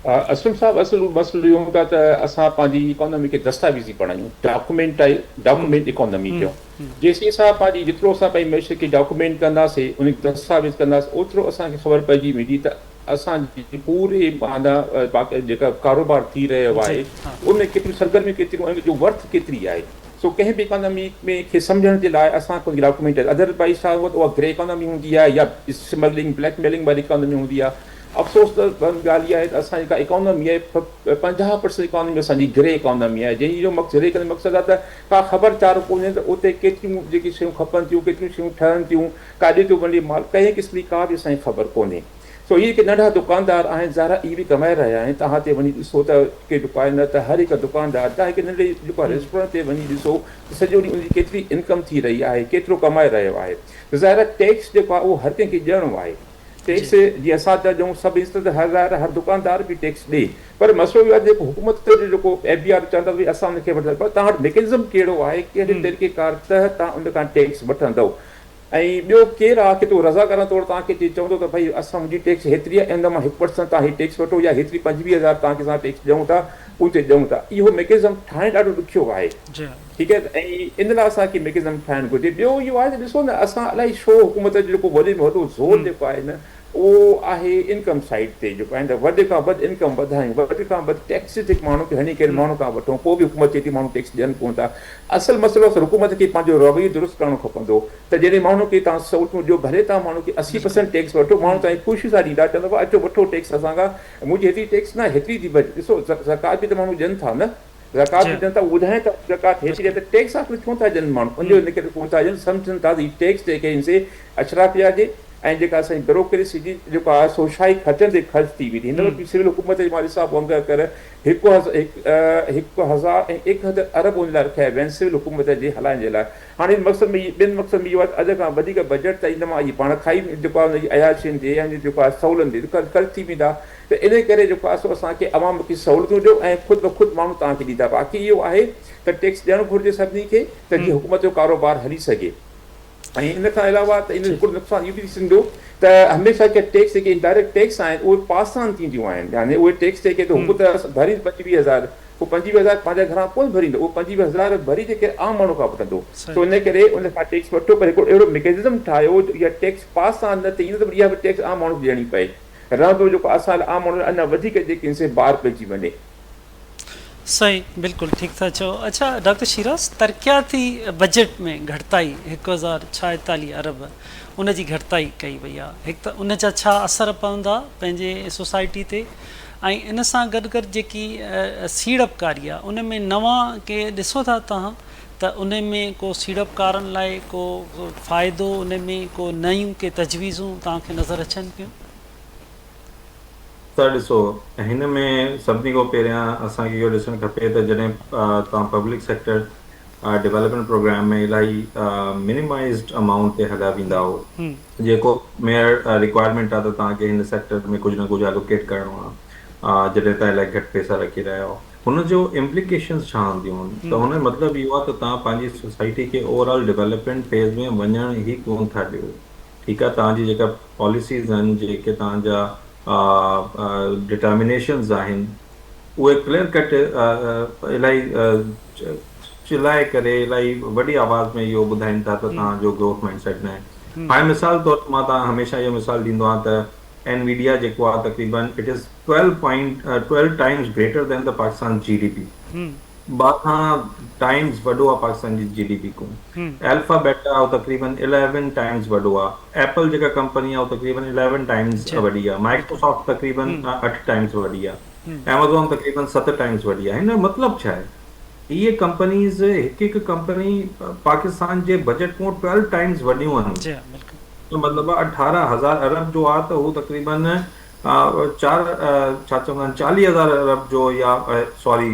C: असलम साहब असुलु मसइलो इहो हूंदो आहे त असां पंहिंजी इकोनॉमी खे दस्तावेज़ी पढ़ायूं डॉक्यूमेंट इकोनॉमी कयूं जेसीं असां पंहिंजी जेतिरो असां पंहिंजी मैशे खे डॉक्यूमेंट कंदासीं उन दस्तावेज़ कंदासीं ओतिरो असांखे ख़बर पइजी वेंदी त असांजी पूरे माना जेका कारोबार थी रहियो आहे उन केतिरी सरगर्मी केतिरियूं जो वर्थ केतिरी आहे सो कंहिं बि इकोनॉमी में खे सम्झण जे लाइ असां कोई डॉक्यूमेंट अदरवाइज़ छा उहा ग्रे इकोनॉमी हूंदी आहे या स्मगलिंग ब्लैकमेलिंग वारी इकोनॉमी हूंदी आहे अफ़सोस त ॻाल्हि इहा आहे त असांजी जेका इकोनॉमी आहे 50% इकोनॉमी असांजी ग्रे इकोनॉमी आहे जंहिंजो मक़सदु आहे त का ख़बरचार कोन्हे त उते केतिरियूं जेकी शयूं खपनि थियूं केतिरियूं शयूं ठहनि थियूं काॾे थो वञे माल कंहिं क़िस्म जी का बि असांजी ख़बर कोन्हे सो इहे के नंढा दुकानदार आहिनि ज़ारा इहे बि कमाए रहिया आहिनि तव्हां ते वञी ॾिसो त के दुकान न त हर हिकु दुकानदार तव्हां हिकु नंढे जेको आहे रेस्टोरेंट ते वञी ॾिसो सॼो ॾींहुं उनजी केतिरी इनकम थी रही आहे केतिरो कमाए रहियो आहे ज़ाहिर टैक्स जेको आहे उहो हर कंहिंखे ॾियणो आहे टैक्स जीअं असां था चऊं सभु इंस्टेंट हर दुकानदार बि टैक्स ॾे पर मसइलो इहो आहे जेको हुकूमत जो जेको FBR चवंदा भई असां उनखे वठंदा पर तव्हां वटि मैकेनिज़म कहिड़ो आहे कहिड़े तरीक़ेकार तहत तव्हां उन खां टैक्स वठंदव ऐं ॿियो केरु आहे की तूं रज़ाकारां तौरु तव्हांखे चवंदो त भई असां मुंहिंजी टैक्स हेतिरी आहे इन मां 1% तव्हां हीअ टैक्स वठो या हेतिरी 25,000 तव्हांखे असां टैक्स ॾियूं था उन ते ॾियूं था इहो मैकेनिज़म ठाहिणु ॾाढो ॾुखियो आहे ठीकु आहे ऐं इन लाइ असांखे मैकेनिज़म ठाहिणु घुरिजे ॿियो इहो आहे त ॾिसो न असां इलाही छो हुकूमत जो जेको वॾे में वॾो ज़ोर जेको आहे न उहो आहे इनकम साइड ते जेको आहे त वधि खां वधि इनकम वधायूं वधि खां वधि टैक्स ते माण्हू खे हणी करे माण्हू खां वठूं पोइ बि हुकूमत चए थी माण्हू टैक्स ॾियनि कोन था असुलु मसइलो हुकूमत खे पंहिंजो रवैयो दुरुस्त करणो खपंदो त जॾहिं माण्हू खे तव्हां सहूलियतूं ॾियो भले तव्हां माण्हू खे 80% टैक्स वठो माण्हू तव्हांजी ख़ुशी सां ॾींदा चवंदव अचो वठो टैक्स असां खां मुंहिंजी हेतिरी टैक्स न हेतिरी थी बचे ॾिसो सरकार बि त माण्हू ॾियनि था न ज़कात बि ॾियनि था ॿुधाइनि था ज़कात हेतिरी आहे त टैक्स आख़िर छो था ॾियनि माण्हू उनजो इन करे कोन था ॾियनि सम्झनि था त टैक्स जेके आहिनि से अशराफिया जे ऐं जेका असांजी ब्यूरोक्रेसी जी जेको आहे सोशाई ख़र्चनि ते ख़र्च थी वेंदी हिन वक़्तु सिविल हुकूमत जे मां ॾिसां पोइ अंग कर 1,001 अरब उन लाइ रखिया विया आहिनि सिविल हुकूमत जे हलाइण जे लाइ हाणे मक़सदु में ॿिनि मक़सद में इहो आहे अध खां वधीक बजट त इन मां इहे पाण खाई जेको आहे हुनजी अयाशियुनि ते ऐं जेको आहे सहूलियतुनि ते ख़र्च थी वेंदा त इन करे जेको आहे सो असांखे अवाम खे सहूलियतूं ॾियो ऐं ख़ुदि ब ख़ुदि माण्हू तव्हांखे ॾींदा बाक़ी इहो आहे त टैक्स ॾियणु घुरिजे सभिनी खे त जीअं हुकूमत जो कारोबार हली सघे ऐं इन खां अलावा त इन हिकिड़ो नुक़सानु इहो बि थी सघंदो त हमेशह के टैक्स जेके इनडायरेक्ट टैक्स आहिनि उहे पास ऑन थींदियूं आहिनि यानी उहे टैक्स जेके त हुकूमत भरी 25,000 पोइ 25,000 पंहिंजे घरां कोन भरींदो उहो 25,000 भरी जेके आम माण्हू खां वठंदो सो इन करे उन खां टैक्स वठो पर हिकिड़ो अहिड़ो मैकेनिज़म ठाहियो इहा टैक्स पास ऑन न थी त इहा बि टैक्स आम माण्हू खे ॾियणी पए रहंदो जेको असां आम माण्हू अञा वधीक जेके से ॿार पइजी वञे
A: सही बिल्कुलु ठीकु था चओ अच्छा डॉक्टर शिराज तरक़ियाती बजट में घटिताई 1,046 अरब उन जी घटिताई कई वई आहे हिकु त उन जा छा असर पवंदा पंहिंजे सोसाइटी ते ऐं इन सां गॾु गॾु जेकी सीड़पकारी आहे उन में नवां के ॾिसो था तव्हां त उन में को सीड़पकारनि लाइ को फ़ाइदो उन में को नयूं के तजवीज़ूं तव्हांखे नज़र अचनि पियूं
D: त ॾिसो हिन में सभिनी खां पहिरियां असांखे इहो ॾिसणु खपे त जॾहिं तव्हां पब्लिक सेक्टर डेवलपमेंट प्रोग्राम में इलाही मिनिमाइज़्ड अमाउंट ते हलिया वेंदा हो जेको मेयर रिक्वायरमेंट आहे त तव्हांखे हिन सेक्टर में कुझु न कुझु एलोकेट करिणो आहे जॾहिं तव्हां इलाही घटि पैसा रखी रहिया हो, हुन जो इम्प्लीकेशन्स छा हूंदियूं आहिनि? त हुन जो मतिलबु इहो आहे त तव्हां पंहिंजी सोसाइटी खे ओवरऑल डेवलपमेंट फेज़ में वञण ई कोन था ॾियो। ठीकु आहे, तव्हांजी जेका पॉलिसीज़ आहिनि, जेके तव्हांजा डिटर्मिनेशन्स आहिनि, उहे क्लियर कट इलाही चिलाए करे इलाही वॾी आवाज़ में इहो ॿुधाइनि था त तव्हांजो ग्रोथ माइंडसेट न आहे। हाणे मिसाल तौर ते मां तव्हां हमेशह इहो मिसाल ॾींदो आहियां त एनवीडिया जेको आहे तक़रीबन it is 12 times greater than the Pakistan GDP, 12 times वॾो आहे पाकिस्तान जी GDP खां। अल्फाबेट आहे उहो तक़रीबन 11 टाइम्स वॾो आहे। एप्पल जेका कंपनी आहे उहो तक़रीबन 11 टाइम्स वॾी आहे। माइक्रोसॉफ्ट तक़रीबन 8 टाइम्स वॾी आहे। एमेज़ॉन तक़रीबन 7 टाइम्स वॾी आहे। हिन जो मतिलबु छा आहे? इहे कंपनीज़ हिकु हिकु कंपनी पाकिस्तान जे बजट खां 12 टाइम्स वॾियूं आहिनि। मतिलबु 18,000 अरब जो आहे त हू तक़रीबन 40,000 अरब जो, या सॉरी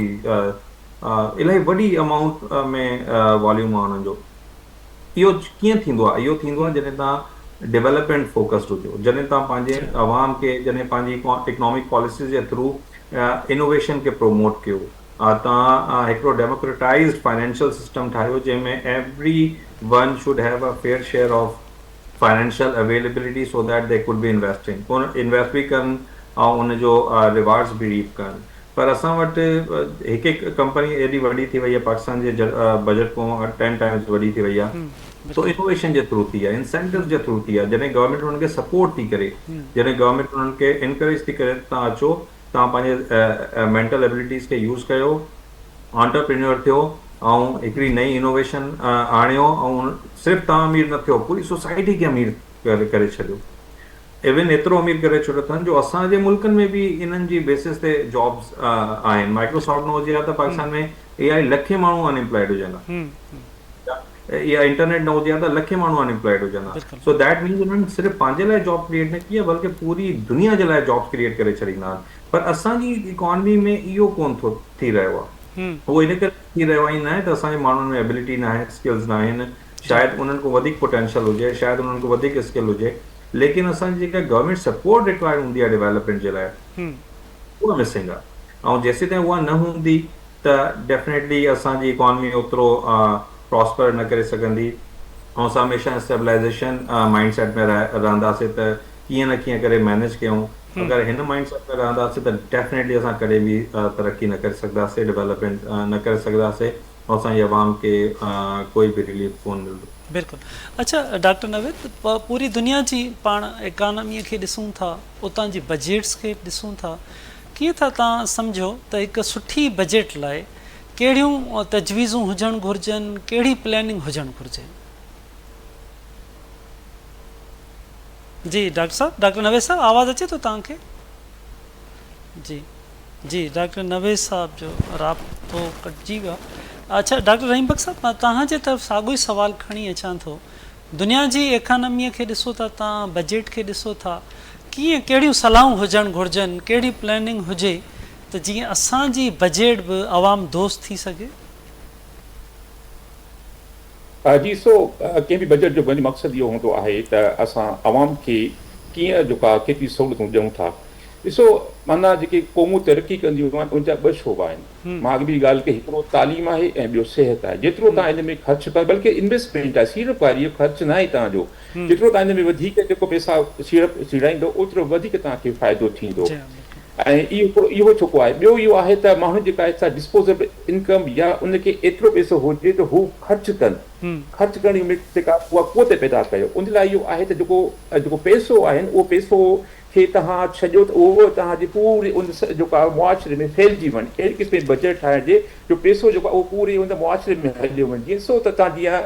D: इलाही वॾी अमाउंट में वॉल्यूम आहे हुननि जो। इहो कीअं थींदो आहे? इहो थींदो आहे जॾहिं तव्हां डेवलपमेंट फोकस्ड हुजो, जॾहिं तव्हां पंहिंजे अवाम खे, जॾहिं पंहिंजी इकोनॉमिक पॉलिसीज़ जे थ्रू इनोवेशन खे प्रोमोट कयो, तव्हां हिकिड़ो डेमोक्रेटाइज़्ड फाइनेंशियल सिस्टम ठाहियो जंहिंमें every one should have a fair share of financial availability so that they could be investing, उन इन्वेस्ट बि कनि ऐं उनजो रिवार्ड्स बि रीप कनि। पर असां वटि हिकु हिकु कंपनी एॾी वॾी थी वई आहे, पाकिस्तान जे बजट खां 10 टाइम्स वॾी थी वई आहे। तो इनोवेशन जे थ्रू थी आहे, इंसेंटिव जे थ्रू थी आहे, जॾहिं गवर्नमेंट उन्हनि खे सपोर्ट थी करे, जॾहिं गवर्नमेंट उन्हनि खे इनकरेज थी करे, तव्हां अचो, तव्हां पंहिंजे मेंटल एबिलिटीज़ खे यूज़ कयो, एंटरप्रेन्योर थियो ऐं हिकिड़ी नई इनोवेशन आणियो, ऐं सिर्फ़ु तव्हां अमीर न थियो, पूरी सोसाइटी खे अमीर करे छॾियो। इवन एतिरो अमीर करे छॾियो अथनि जो असांजे मुल्कनि में बि इन्हनि जी बेसिस ते जॉब्स आहिनि। माइक्रोसॉफ्ट न हुजे हा त पाकिस्तान में इलाही लखे माण्हू अनएम्प्लॉयड हुजंदा, या इंटरनेट न हुजे हा त लखे माण्हू अनएम्प्लॉयड हुजंदा। सो दैट मीन्स उन्हनि सिर्फ़ु पंहिंजे लाइ जॉब क्रिएट न की आहे, बल्कि पूरी दुनिया जे लाइ जॉब क्रिएट करे छॾींदा आहिनि। पर असांजी इकॉनमी में इहो कोन थो थी रहियो आहे। उहो इन करे थी रहियो आहे, ई न आहे त असांजे माण्हुनि में एबिलिटी न आहे, स्किल्स न आहिनि, शायदि उन्हनि खां वधीक पोटेंशियल हुजे, शायदि उन्हनि खां वधीक स्किल हुजे, लेकिन असांजी जेका गवर्नमेंट सपोर्ट रिक्वायर्ड हूंदी आहे डेवलपमेंट जे लाइ, उहा मिसिंग आहे। ऐं जेसीं ताईं उहा न हूंदी त डेफिनेटली असांजी इकॉनमी ओतिरो प्रॉस्पर न करे सघंदी, ऐं असां हमेशह स्टेबलाइज़ेशन माइंडसेट में रहंदासीं त कीअं न कीअं करे मैनेज कयूं। अगरि हिन माइंडसेट में रहंदासीं त डेफिनेटली असां कॾहिं बि तरक़ी न करे सघंदासीं, डेवलपमेंट न करे सघंदासीं, ऐं असांजी आवाम खे कोई बि रिलीफ कोन मिलंदो।
A: बिल्कुलु। अच्छा डॉक्टर नवेद, पूरी दुनिया जी पाण इकानमीअ खे ॾिसूं था, उतां जी बजट्स खे ॾिसूं था, कीअं था तव्हां सम्झो त हिकु सुठी बजट लाइ कहिड़ियूं तजवीज़ूं हुजणु घुरिजनि, कहिड़ी प्लानिंग हुजणु घुरिजे? जी डॉक्टर साहब, डॉक्टर नवेद साहब आवाज़ अचे थो तव्हांखे? जी जी, डॉक्टर नवेद साहब जो राब्तो कटिजी वियो। अच्छा डॉक्टर रहीम बख़्श साहब, मां तव्हांजे तरफ़ साॻियो ई सुवाल खणी अचां थो। दुनिया जी इकानमीअ खे ॾिसो था तव्हां, बजट खे ॾिसो था, कीअं कहिड़ियूं सलाहूं हुजणु घुरिजनि, कहिड़ी प्लानिंग हुजे त जीअं असांजी बजट बि आवाम दोस्त थी सघे?
C: जी, सो कंहिं बि बजट जो मक़सदु इहो हूंदो आहे त असां आवाम खे कीअं जेका केतिरी सहूलियतूं ॾियूं था। ॾिसो, माना जेके क़ौमूं तरक़ी कंदियूं आहिनि उनजा ॿ शोबा आहिनि। मां अॻु बि ॻाल्हि कई, हिकिड़ो तालीम आहे ऐं ॿियो सिहत आहे। जेतिरो तव्हां हिन में ख़र्चु कयो, बल्कि इन्वेस्टमेंट आहे, सीड़प ख़र्चु न आहे तव्हांजो। जेतिरो तव्हां हिन में वधीक जेको पैसा सीड़ाईंदो, ओतिरो वधीक तव्हांखे फ़ाइदो थींदो। ऐं इहो जेको आहे, ॿियो इहो आहे त माण्हू जेका आहे डिस्पोजेबल इनकम, या उनखे एतिरो पैसो हुजे त हू ख़र्चु कनि, ख़र्चु करण जी जेका उहा क़ुवत पैदा कयो। उन लाइ इहो आहे त जेको पैसो आहे, उहो पैसो खे तव्हां छॾियो त उहो तव्हांजे पूरे उन जेका मुआशरे में फैलिजी वञे। अहिड़ी क़िस्म जी बजट ठाहिजे जो पैसो जेको आहे उहो पूरे उन मुआशरे में हलियो वञे। जीअं सो त तव्हां जीअं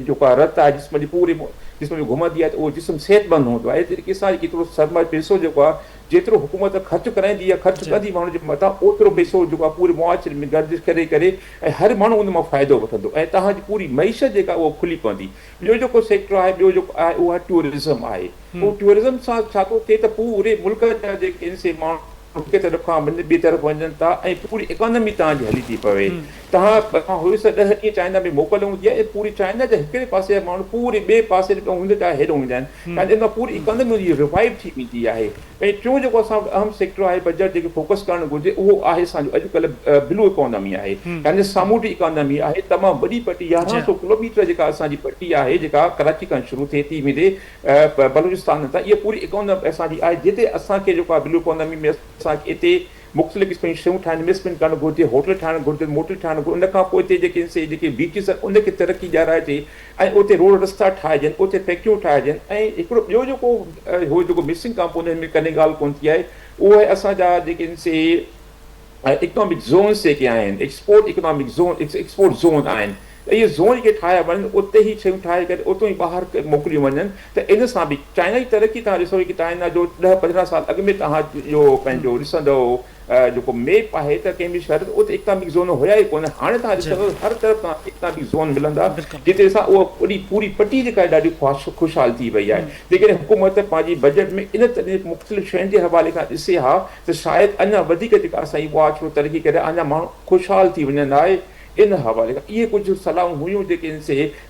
C: जेका रत आहे जिस्म जी, पूरे जिस्म में घुमंदी आहे त उहो जिस्म सिहतमंद हूंदो आहे। अहिड़े तरीक़े सां केतिरो सरमायो पैसो जेको आहे, जेतिरो हुकूमत ख़र्चु कराईंदी आहे, ख़र्चु कंदी माण्हू जे मथां, ओतिरो पैसो जेको आहे पूरे मुआशरे में गर्दिश करे ऐं हर माण्हू उन मां फ़ाइदो वठंदो, ऐं तव्हांजी पूरी मईशत जेका उहो खुली पवंदी। ॿियो जेको सेक्टर आहे, ॿियो जेको आहे, उहो आहे टूरिज़म आहे। उहो टूरिज़म सां छा थो थिए त पूरे मुल्क जा जेके माण्हू हिकु तरफ़ खां ॿिए तरफ़ वञनि था ऐं पूरी इकोनॉमी तव्हांजी हली थी पवे। तव्हां हुई 10 ॾींहं चाइना में मोकल हूंदी आहे, पूरी चाइना जे हिकिड़े पासे जा माण्हू पूरे ॿिए पासे हूंदे चाहे हेॾो हूंदा आहिनि, तव्हांजे अंदरि पूरी इकोनॉमी रिवाइव थी वेंदी आहे। ऐं टियों जेको असां अहम सेक्टर आहे बजट जेके फोकस करणु घुरिजे उहो आहे असांजो अॼुकल्ह ब्लू इकोनॉमी आहे, यानी सामूंडी इकोनॉमी आहे। तमामु वॾी पटी 1100 किलोमीटर जेका असांजी पटी आहे, जेका कराची खां शुरू थिए थी वेंदे बलूचिस्तान तां, इहा पूरी इकोनॉमी असांजी आहे, जिते असांखे जेको आहे ब्लू इकोनॉमी में असांखे हिते मुख़्तलिफ़ क़िस्म जी शयूं ठाहिण इन्वेस्टमेंट करणु घुरिजे, होटल ठाहिणु घुरिजे, मोटल ठाहिणु घुरिजे, उन खां पोइ हिते जेके बीचिस आहिनि उनखे तरक़ी ॾियाराइजे ऐं उते रोड रस्ता ठाहिजनि, उते फैक्ट्रियूं ठाहिजनि। ऐं हिकिड़ो ॿियो जेको मिसिंग कंपोनेंट में कॾहिं ॻाल्हि कोन थी आहे, उहो आहे असांजा जेके इकोनॉमिक ज़ोन्स जेके आहिनि, एक्सपोर्ट ज़ोन आहिनि, त इहे ज़ोन जेके ठाहिया वञनि उते ई शयूं ठाहे करे उतो ई ॿाहिरि मोकिलियूं वञनि। त इन सां बि चाइना जी तरक़ी तव्हां ॾिसो कि चाइना जो 10-15 साल अॻु में तव्हां इहो पंहिंजो ॾिसंदव जेको मैप आहे त कंहिं बि शहर उते इकोनॉमिक ज़ोन हुया ई कोन। हाणे तव्हां ॾिसंदव हर तरफ़ तव्हां इकोनॉमिक ज़ोन मिलंदा, जिते असां उहा वॾी पूरी पटी जेका आहे ॾाढी ख़ुशहाल थी वई आहे। जेकॾहिं हुकूमत पंहिंजी बजट में इन तरह मुख़्तलिफ़ शयुनि जे हवाले खां ॾिसे हा त शायदि अञा वधीक जेका असांजी उहा थोरो तरक़ी करे अञा माण्हू ख़ुशहाल थी वञनि आहे। इन हवाले खां इहे कुझु सलाहूं हुयूं जेके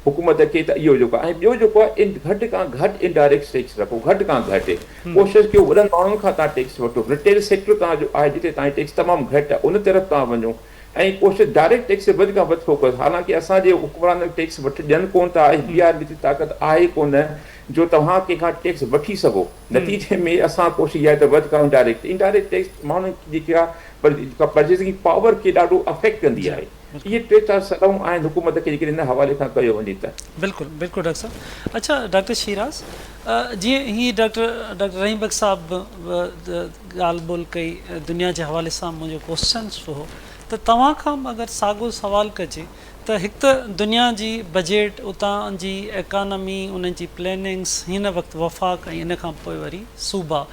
C: हुकूमत खे, त इहो जेको आहे। ऐं ॿियो जेको आहे घटि खां घटि इनडायरेक्ट टैक्स रखो, घटि खां घटि कोशिशि कयो वॾनि माण्हुनि खां तव्हां टैक्स वठो। रिटेल सेक्टर तव्हांजो आहे जिते तव्हांजी टैक्स तमामु घटि आहे, उन तरफ़ तव्हां वञो ऐं कोशिशि डायरेक्ट टैक्स ते वधि खां वधि फोकस। हालांकि असांजे हुकुमरान टैक्स ॾियनि कोन था, IBR जी ताक़त आहे कोन जो तव्हां कंहिंखां टैक्स वठी सघो। नतीजे में असां कोशिशि इहा आहे त वधि खां इनडायरेक्ट टैक्स माण्हुनि जेकी आहे परचेसिंग पावर खे ॾाढो अफेक्ट कंदी आहे। इहे 3-4 सलाहूं आहिनि हुकूमत खे जेकॾहिं इन हवाले खां कयो वञे त।
A: बिल्कुलु बिल्कुलु डॉक्टर साहब। अच्छा डॉक्टर शिराज, जीअं हीअ डॉक्टर रहीम बग साहब ॻाल्हि ॿोल कई दुनिया जे हवाले सां, मुंहिंजो क्वेश्चन हो त तव्हां खां अगरि साॻियो सुवाल कजे त हिकु त दुनिया जी बजट, उतां जी इकानमी, उन जी प्लैनिंग्स, हिन वक़्तु वफ़ाक़ ऐं इन खां पोइ वरी सूबा,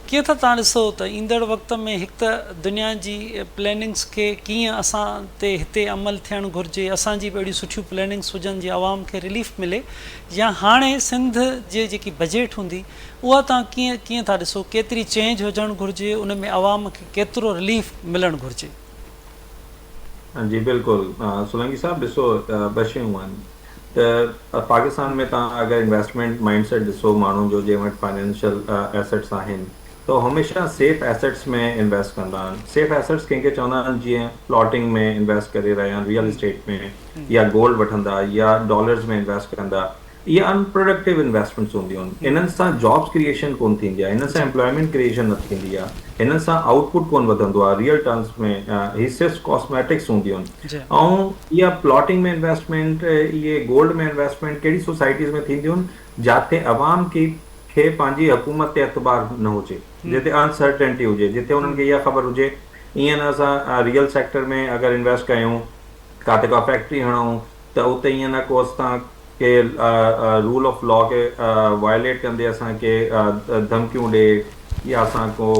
A: कीअं था तव्हां ॾिसो त ईंदड़ वक़्त में हिकु त दुनिया जी प्लैनिंग्स खे कीअं असां ते हिते अमल थियणु घुरिजे, असांजी बि अहिड़ियूं सुठियूं प्लैनिंग्स हुजनि जीअं आवाम खे रिलीफ मिले, या हाणे सिंध जे जेकी बजट हूंदी उहा तव्हां कीअं था ॾिसो, केतिरी चेंज हुजणु घुरिजे, उन में आवाम खे केतिरो रिलीफ मिलणु घुरिजे?
D: जी बिल्कुलु सोलंकी साहब, ॾिसो ॿ शयूं आहिनि त पाकिस्तान में तव्हां अगरि इन्वेस्टमेंट माइंडसेट ॾिसो माण्हुनि जो, जंहिं वटि फाइनेंशियल एसेट्स आहिनि तो हमेशह सेफ एसेट्स में इन्वेस्ट कंदा आहिनि। सेफ एसेट्स कंहिंखे चवंदा आहिनि जीअं प्लॉटिंग में इन्वेस्ट करे रहिया आहिनि, रियल इस्टेट में, या गोल्ड वठंदा, या डॉलर्स में इन्वेस्ट कंदा। इहे अनप्रोडक्टिव इन्वेस्टमेंट्स हूंदियूं आहिनि। इन्हनि सां जॉब्स क्रिएशन कोन थींदी आहे, इन्हनि सां एम्प्लॉयमेंट क्रिएशन न थींदी आहे, हिन सां आउटपुट कोन वधंदो आहे रियल टर्म्स में। ही सिर्फ़ु कॉस्मेटिक्स हूंदियूं आहिनि। ऐं इहा प्लॉटिंग में इन्वेस्टमेंट, इहे गोल्ड में इन्वेस्टमेंट कहिड़ी सोसाइटीज़ में थींदियूं आहिनि जिते अवाम खे पंहिंजी हुकूमत ते एतबार न हुजे, जिते अनसर्टेनिटी हुजे, जिते उन्हनि खे इहा ख़बर हुजे ईअं न असां रियल सेक्टर में अगरि इन्वेस्ट कयूं, किथे का फैक्ट्री हणूं त उते ईअं न को असां के रूल ऑफ लॉ खे वायलेट कंदे असांखे धमकियूं ॾे, या असां को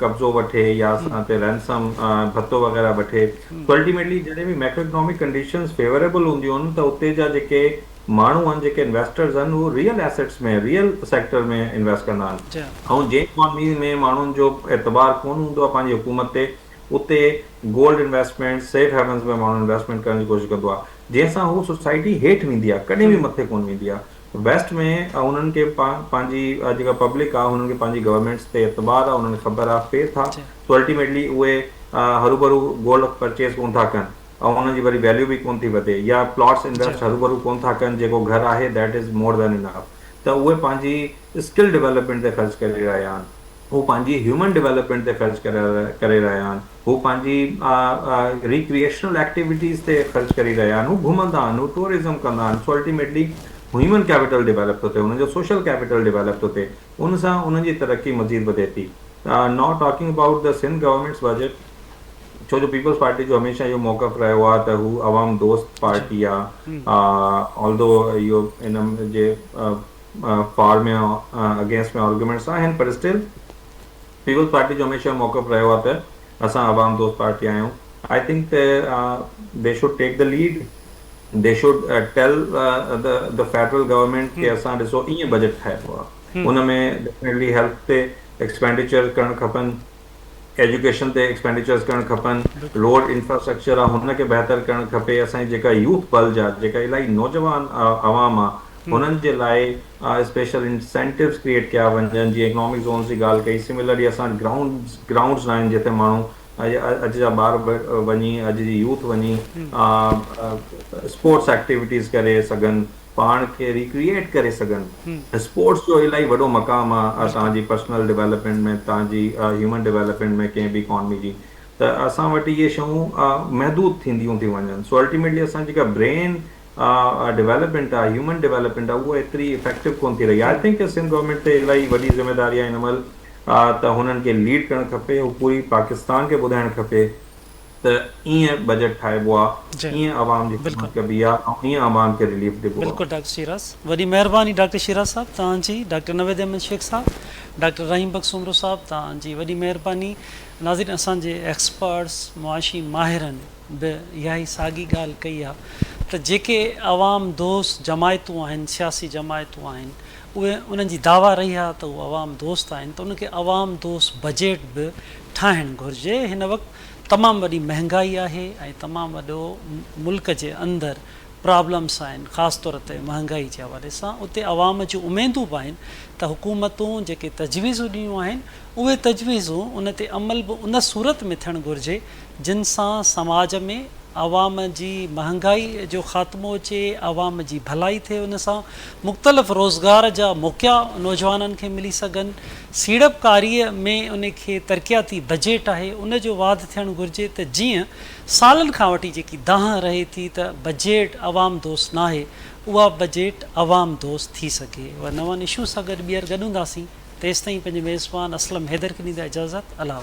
D: कब्ज़ो वठे, या असां ते रैंसम भत्तो वग़ैरह वठे। तो अल्टीमेटली जॾहिं बि मैक्रो इकोनॉमिक कंडीशंस फेवरेबल हूंदियूं आहिनि त उते जा जेके माण्हू आहिनि, जेके इन्वेस्टर्स आहिनि, उहो रियल एसेट्स में, रियल सेक्टर में इन्वेस्ट कंदा आहिनि। ऐं जंहिं इकॉनमी में माण्हुनि जो एतबार कोन हूंदो आहे पंहिंजी हुकूमत ते, उते गोल्ड इन्वेस्टमेंट, सेफ हेवन्स में माण्हू इन्वेस्टमेंट करण जी कोशिशि कंदो आहे, जंहिंसां हू सोसाइटी हेठि वेंदी आहे, कॾहिं बि मथे कोन वेंदी आहे। वेस्ट में उन्हनि खे पंहिंजी जेका पब्लिक आहे हुननि खे पंहिंजी गवर्नमेंट्स ते एतबार आहे, उन्हनि खे ख़बर आहे पे था, तो अल्टीमेटली उहे हरू गोल्ड परचेस कोन था कनि ऐं उन्हनि जी वरी वैल्यू बि कोन थी वधे, या प्लॉट्स इन्वेस्ट हरू कोन था कनि, जेको घर आहे that is more than enough. त उहे पंहिंजी स्किल डेवलपमेंट ते ख़र्च करे रहिया आहिनि, हू पंहिंजी ह्यूमन डेवलपमेंट ते ख़र्च करे रहिया आहिनि, हू पंहिंजी रिक्रिएशनल एक्टिविटीज़ ते ख़र्च करे रहिया आहिनि, हू घुमंदा आहिनि, हू टूरिज़म कंदा आहिनि। So ultimately human capital develop थो थिए, हुनजो सोशल कैपिटल डेवलप थो थिए, उन सां उन्हनि जी तरक़ी मज़ीद वधे थी। Not talking about the Sindh government's budget, छो जो पीपल्स पार्टी जो हमेशा इहो मौक़िफ़ रहियो आहे त हू अवाम दोस्त पार्टी आहे। ऑल्दो इहो इन जे फॉर में अगेंस्ट में आर्गुमेंट्स आहिनि, पर स्टिल पीपल्स पार्टी जो हमेशा मौक़िफ़ रहियो आहे त असां अवाम दोस्त पार्टी आहियूं। I think they should take the lead, they should tell the federal government कि असां ॾिसो ईअं बजट ठाहिबो आहे, उन में डेफिनेटली हेल्थ ते एक्सपेंडिचर करणु खपनि, एजुकेशन ते एक्सपेंडिचर्स करणु खपनि, रोड इंफ्रास्ट्रक्चर आहे हुनखे बहितर करणु खपे, असांजी जेका यूथ बल्ज आहे, जेका इलाही नौजवान अवाम आहे, हुननि जे लाइ स्पेशल इंसेंटिव्स क्रिएट कया वञनि, जीअं इकोनॉमिक ज़ोन्स जी ॻाल्हि कई। सिमिलरली असां ग्राउंड्स आहिनि जिते माण्हू अॼु जा ॿार वञी, अॼु जी यूथ वञी स्पोर्ट्स एक्टिविटीज़ करे सघनि, पाण खे रिक्रिएट करे सघनि। स्पोर्ट्स जो इलाही वॾो मक़ाम आहे तव्हांजी पर्सनल डेवलपमेंट में, तव्हांजी ह्यूमन डेवलपमेंट में, कंहिं बि इकॉनमी जी। त असां वटि इहे शयूं महदूद थींदियूं थी वञनि। सो अल्टीमेटली असांजी जेका ब्रेन डेवलपमेंट आहे, ह्यूमन डेवलपमेंट आहे, उहा एतिरी इफेक्टिव कोन थी रही आहे। आई थिंक सिंध गवर्नमेंट ते इलाही वॾी ज़िम्मेदारी आहे हिन महिल, त हुननि खे लीड करणु खपे, हू पूरी पाकिस्तान खे ॿुधाइणु खपे त ईअं बजट ठाहिबो आहे, ईअं आवाम जी ख़िदमत कबी आहे, ऐं ईअं आवाम खे रिलीफ ॾिबो आहे।
A: बिल्कुलु डॉक्टर शिराज, वॾी महिरबानी डॉक्टर शिराज साहब तव्हांजी, डॉक्टर नवेद अहमद शेख साहब, डॉक्टर रहीम बख्श उमरो साहब, तव्हांजी वॾी महिरबानी। नाज़रीन, असांजे एक्सपर्ट्स मुआशी माहिरनि बि इहा ई साॻी ॻाल्हि कई आहे त जेके अवाम दोस्त जमायतूं आहिनि, सियासी जमायतूं आहिनि, उहे उन्हनि जी दावा रही आहे त उहे अवाम दोस्त आहिनि, त उनखे अवाम दोस्त बजट बि ठाहिणु घुरिजे। हिन वक़्तु तमामु वॾी महांगाई आहे ऐं तमामु वॾो मुल्क जे अंदरि प्रॉब्लम्स आहिनि, ख़ासि तौर ते महांगाई जे हवाले सां। उते अवाम जूं उमेदूं बि आहिनि त हुकूमतूं जेके तजवीज़ूं ॾिनियूं आहिनि, उहे तजवीज़ूं उन ते अमल बि उन सूरत में थियणु घुरिजे जिन सां समाज में अवाम जी महांगाई जो ख़ात्मो अचे, अवाम जी भलाई थिए, उन सां मुख़्तलिफ़ रोज़गार जा मौक़िया नौजवाननि खे मिली सघनि। सीड़पकारीअ में उनखे तरक़ियाती बजट आहे, उन जो वाध थियणु घुरिजे त जीअं सालनि खां वठी जेकी दाह रहे थी त बजट अवाम दोस्त न आहे, उहा बजट अवाम दोस्त थी सघे। उहा नवनि इशू सां गॾु ॿीहर गॾूंदासीं। तेसिताईं पंहिंजे मेज़बान असलम हैदर खे ॾींदा इजाज़त। अल्लाह।